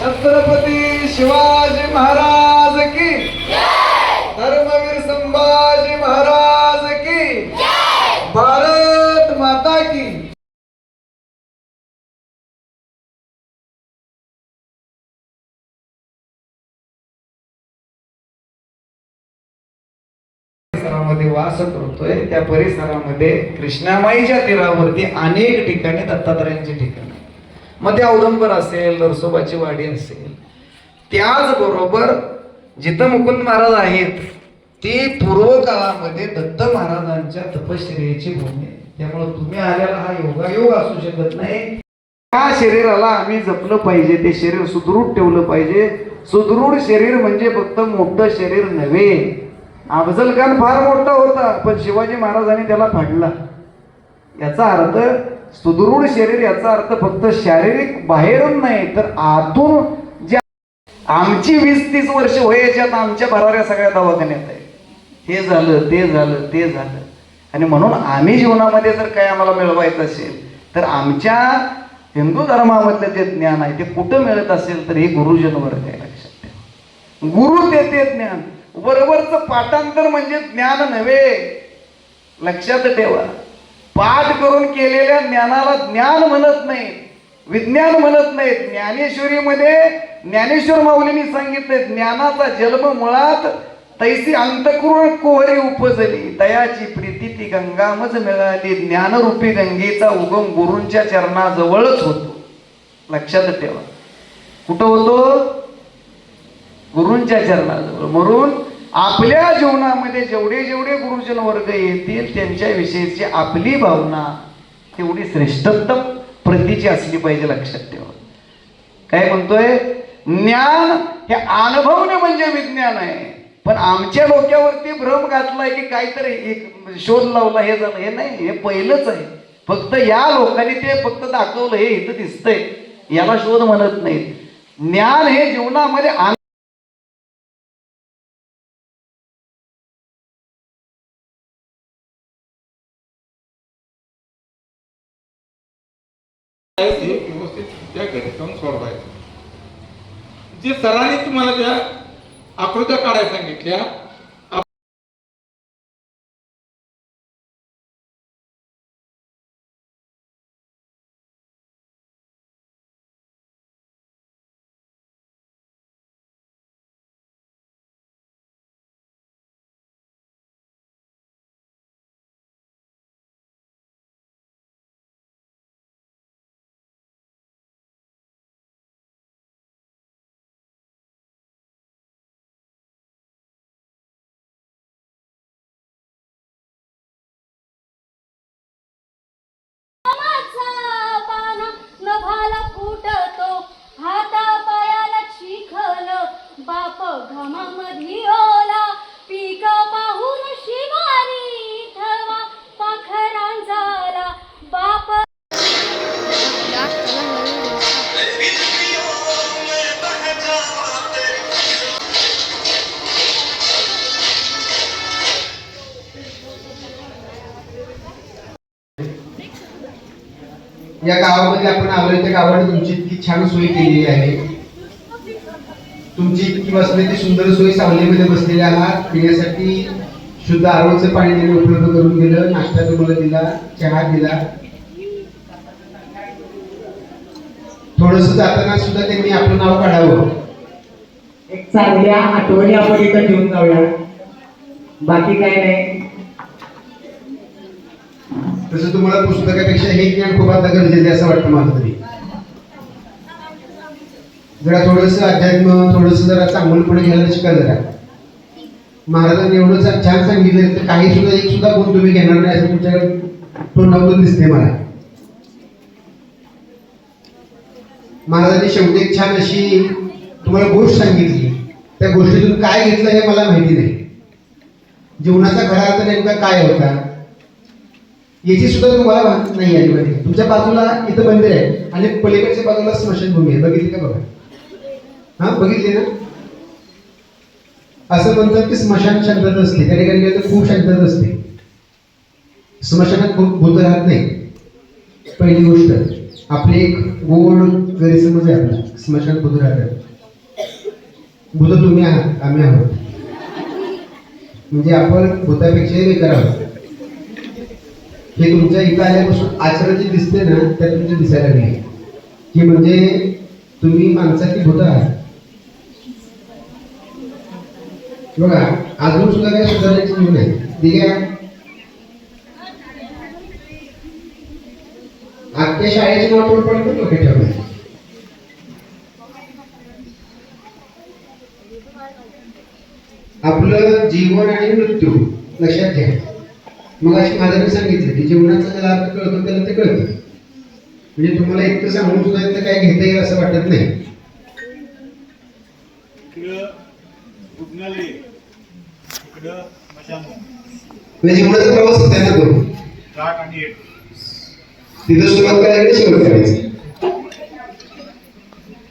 छत्रपती शिवाजी महाराज की, धर्मवीर संभाजी महाराज की, भारत माता की. परिसरामध्ये वास करतोय. त्या परिसरामध्ये कृष्णामाईच्या तीरावरती अनेक ठिकाणी दत्तात्रयांची ठिकाण. मग ते औदंबर असेल, नरसोबाची वाडी असेल, त्याचबरोबर जिथं मुकुंद महाराज आहेत ती पूर्व काळामध्ये दत्त महाराजांच्या तपश्चर्येची भूमी आहे. त्यामुळे तुम्ही आलेला हा योगायोग असू शकत नाही. त्या शरीराला आम्ही जपलं पाहिजे, ते शरीर सुदृढ ठेवलं पाहिजे. सुदृढ शरीर म्हणजे फक्त मोठं शरीर नव्हे. अफजल खान फार मोठा होता, पण शिवाजी महाराजांनी त्याला फाडला. याचा अर्थ सुदृढ शरीर, याचा अर्थ फक्त शारीरिक बाहेरून नाही तर आतून. ज्या आमची 20-30 वर्ष वयाच्यात आमच्या भराऱ्या सगळ्या दवाखान्यात आहे. हे झालं, ते झालं, ते झालं. आणि म्हणून आम्ही जीवनामध्ये जर काय आम्हाला मिळवायचं असेल तर आमच्या हिंदू धर्मामधलं जे ज्ञान आहे ते कुठं मिळत असेल तर हे गुरुजन वर्ग आहे. लक्षात ठेवा, गुरु देते ज्ञान. बरोबरच पाठांतर म्हणजे ज्ञान नव्हे. लक्षात ठेवा, पाठ करून केलेल्या ज्ञानाला ज्ञान म्हणत नाही, विज्ञान म्हणत नाही. ज्ञानेश्वरीमध्ये ज्ञानेश्वर माऊलींनी सांगितले, ज्ञानाचा जन्म मुळात तैसी अंतःकरण कोहरी उपजली, तयाची प्रीती ती गंगामच मिळाली. ज्ञानरूपी गंगेचा उगम गुरूंच्या चरणाजवळच होतो. लक्षात ठेवा, कुठं होतो? गुरूंच्या चरणाजवळ. म्हणून आपल्या जीवनामध्ये जेवढे जेवढे गुरुजन वर्ग येतील त्यांच्या विषयीची आपली भावना तेवढी श्रेष्ठत्व प्रतीची असली पाहिजे. लक्षात ठेवा, काय म्हणतोय? ज्ञान हे अनुभवणे म्हणजे विज्ञान आहे. पण आमच्या डोक्यावरती भ्रम घातलाय की काहीतरी एक शोध लावला, हे झालं. हे नाही, हे पहिलंच आहे. फक्त या लोकांनी ते फक्त दाखवलं, हे इथं दिसतंय, याला शोध म्हणत नाहीत. ज्ञान हे जीवनामध्ये व्यवस्थित त्या घटकावून सोडवायचं. जे सरांनी तुम्हाला त्या आकृत्या काढायला सांगितल्या, बाप घामामधी ओला, पीक पाहून शिवारी थवा पाखरांचा बाप. या गावामध्ये आपण आलोय, त्या गावाने तुमची इतकी छान सोय केलेली आहे. तुमची इतकी बसण्याची सुंदर सोय, सावलीमध्ये बसलेले आहात. पिण्यासाठी शुद्ध आरोग्याचं पाणी त्यांनी उपलब्ध करून दिलं, नाश्ता तुम्हाला दिला, चहा दिला. थोडस जाताना सुद्धा त्यांनी आपलं नाव काढावं. एक चांगल्या आठवणी आपण इथं घेऊन जाऊया, बाकी काय नाही. तसं तुम्हाला पुस्तकापेक्षा हे ज्ञान खूप आता गरजेचं असं वाटतं मला तरी. जरा थोडंसं अध्यात्म, थोडंसं जरा चांगलपणे घ्यायला शिका जरा. महाराजांनी एवढं छान सांगितलं तर काही सुद्धा एक सुद्धा गुण तुम्ही घेणार नाही असं तुमच्याकडे तोंडावरून दिसते मला. महाराजांनी शेवटी एक छान अशी तुम्हाला गोष्ट सांगितली. त्या गोष्टीतून काय घेतलं हे मला माहिती नाही. जीवनाचा खरा अर्थ नेमका काय होता याची सुद्धा तुम्हाला माहिती नाही आहे. तुमच्या बाजूला इथं मंदिर आहे आणि पलीकडच्या बाजूला स्मशानभूमी आहे. बघितली का बघा? हा, बघितली ना? असं म्हणतात की स्मशान शांतता असते. त्या ठिकाणी गेलं तर खूप शांतता असते. स्मशानात भूत राहत नाही, पहिली गोष्ट. आपले एक गोड गैरसमज आहे आपला, स्मशान भूत राहतात. भूत तुम्ही आहात, आम्ही आहोत. म्हणजे आपण भूतापेक्षाही वेगळं आहोत. हे तुमच्या इथं आल्यापासून आचरण जे दिसते ना, त्यात तुमचे दिसायला लागले की म्हणजे तुम्ही माणसाची भूत आहात. बघा, अजून सुद्धा काही सुधारायची निवड आहे. ठीक आहे, आपल्या शाळेचे नाव पण पण लोक ठेवलं. आपलं जीवन आणि मृत्यू लक्षात घ्या. मग अशी महाराजांनी सांगितलं की जीवनाचा ज्याला अर्थ कळतो त्याला ते कळतं. म्हणजे तुम्हाला इतकं सांगून सुद्धा इथं काय घेता येईल असं वाटत नाही. म्हणजे जीवनाचा प्रवास होता ना तो, तिथं सुरुवात करायला शेवट करायची.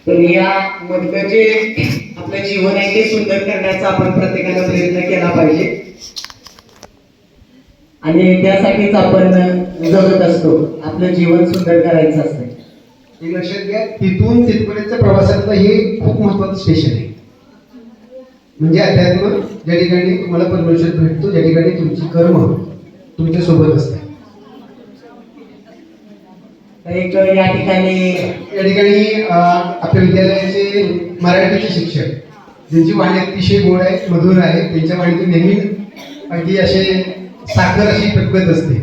तर या मधलं जे आपलं जीवन आहे ते सुंदर करण्याचा आपण प्रत्येकाने प्रयत्न केला पाहिजे आणि त्यासाठीच आपण जगत असतो. आपलं जीवन सुंदर करायचं असतं. हे लक्षात घ्या, तिथून तिथपर्यंतच्या प्रवासातलं हे खूप महत्वाचं स्टेशन आहे. म्हणजे अध्यात्म ज्या ठिकाणी तुम्हाला परमेश्वर भेटतो, ज्या ठिकाणी तुमची कर्म तुमच्या सोबत असतात. एक या ठिकाणी आपल्या विद्यालयाचे मराठीचे शिक्षक, ज्यांची वाणी अतिशय गोड आहे, मधुर आहे, त्यांच्या वाणीतून नेहमी अगदी असे साखर अशी टपकत असते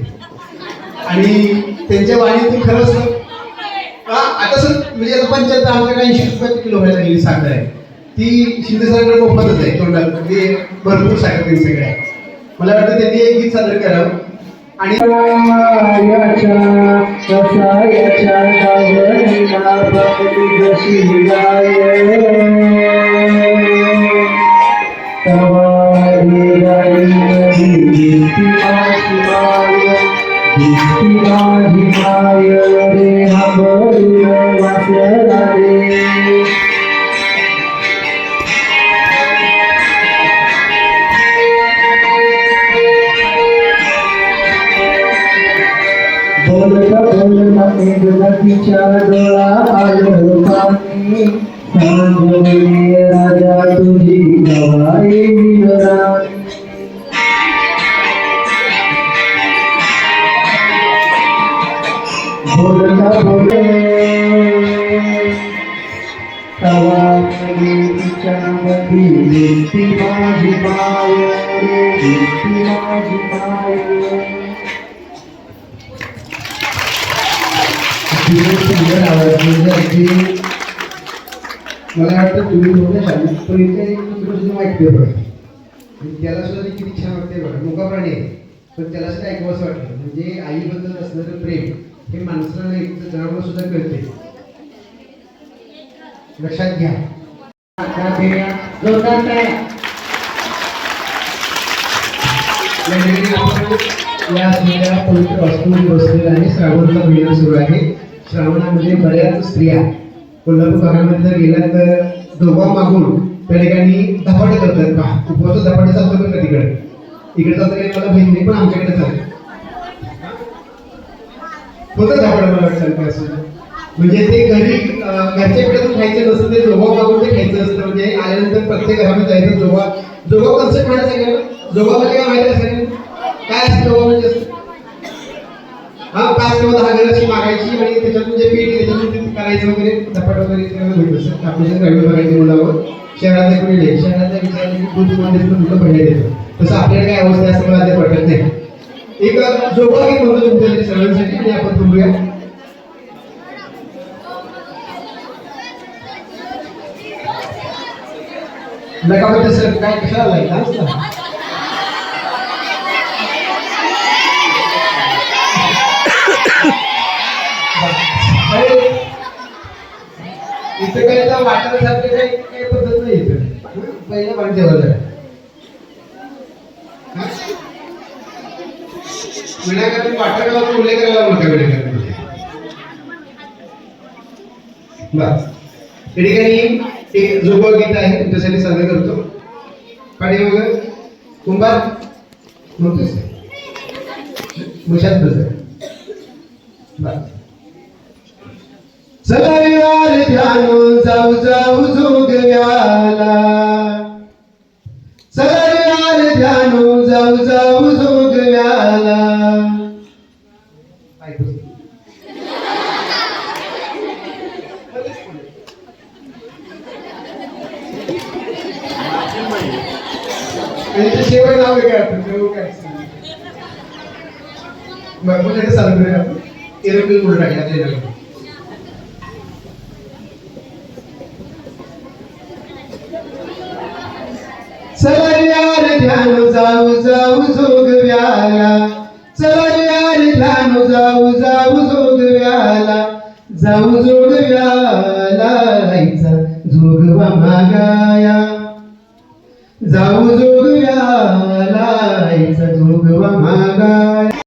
आणि त्यांच्या वाणीतून खरंच आता सर म्हणजे आता 75 आमच्याकडे 80 रुपये किलो व्हायला लागलेली साखर आहे. ती शिंदे सरांकडे मोफतच आहे तोंडात, म्हणजे भरपूर साखर त्यांच्याकडे आहे. मला वाटतं त्यांनी एक गीत सादर करावं आणि नदीच्या डोळा आलं पाणी सांगणे राजा तुझी गवाई विराणी. बोलता बोले तवा नदीच्या मध्ये नुसती माझी माय रे, नुसती माझी माय. मला वाटतं तुम्ही मोठ्या शाळेत पण इथे सुद्धा ऐकते बघा, त्याला सुद्धा किती छान वाटते बघा. मुका प्राणी आहे पण त्याला सुद्धा ऐकवं असं वाटतं. म्हणजे आईबद्दल असणारं प्रेम हे माणसाला नाही तर जनावर सुद्धा कळते. लक्षात घ्या. या असलेल्या पवित्र वास्तूमध्ये बसलेला आहे. श्रावणाचा महिना सुरू आहे. श्रावणामध्ये बऱ्याच स्त्रिया कोल्हापूर भागामध्ये जर गेल्या तर दोघा मागून त्या ठिकाणी धपाटे करतात. पहा, उपवास धपाटे चालतो का तिकडे? इकडे चालतं काही मला माहिती नाही, पण आमच्याकडे चालतं होतं धपाटे. मला वाटतं असं म्हणजे ते घरी घरच्या पिठातून खायचं नसतं, ते जोगा मागून ते खायचं असतं. म्हणजे आल्यानंतर प्रत्येक घरामध्ये जायचं. जोगा कन्सेप्ट माहिती आहे का? जोगा म्हणजे काय माहिती असेल? काय असतं जोगा म्हणजे? असतं 5 किंवा 10 घराची मागायची आणि त्याच्यातून जे पीठ त्याच्यातून ते करायचं वगैरे धपाट वगैरे करायला भेटत असतं. आपल्या ग्रामीण भागाच्या मुलावर शहरातल्या कोणी नाही. शहरातल्या विचारांनी दूधमध्ये मुलं पहिले देतं. तसं आपल्याला काय अवस्था असं मला ते वाटत नाही. एक जोगा गीत म्हणतो तुमच्या सगळ्यांसाठी आणि आपण थांबूया. नका सर काय कशाला लागला इथं काही तर वाटण्यासारखं काही पद्धत नाही. इथं पहिलं पाणी ठेवलं विनाकारण वाटायला उल्लेख करायला नका. विनाकारण बस त्या ठिकाणी एक जोगवा गीत आहे तुमच्यासाठी सादर करतो. पाठीमागं कुंभार म्हणतोय मुशात बस. चला रे यार ध्यानो जाऊ जाऊ जोगव्याला चला रे यार ध्यानो जाऊ जाऊ जोगव्याला शेवट नाव काय चालू करूया आपण एरोप्लेन पुढे टाकला चला रे यार ध्यानो जाऊ जाऊ जोगव्याला चला रे यार ध्यानो जाऊ जाऊ जोगव्याला जाऊ जोगव्याला आईचा जोगवा मागाया जाऊ जोगव्याला आईचा जोगवा मागाया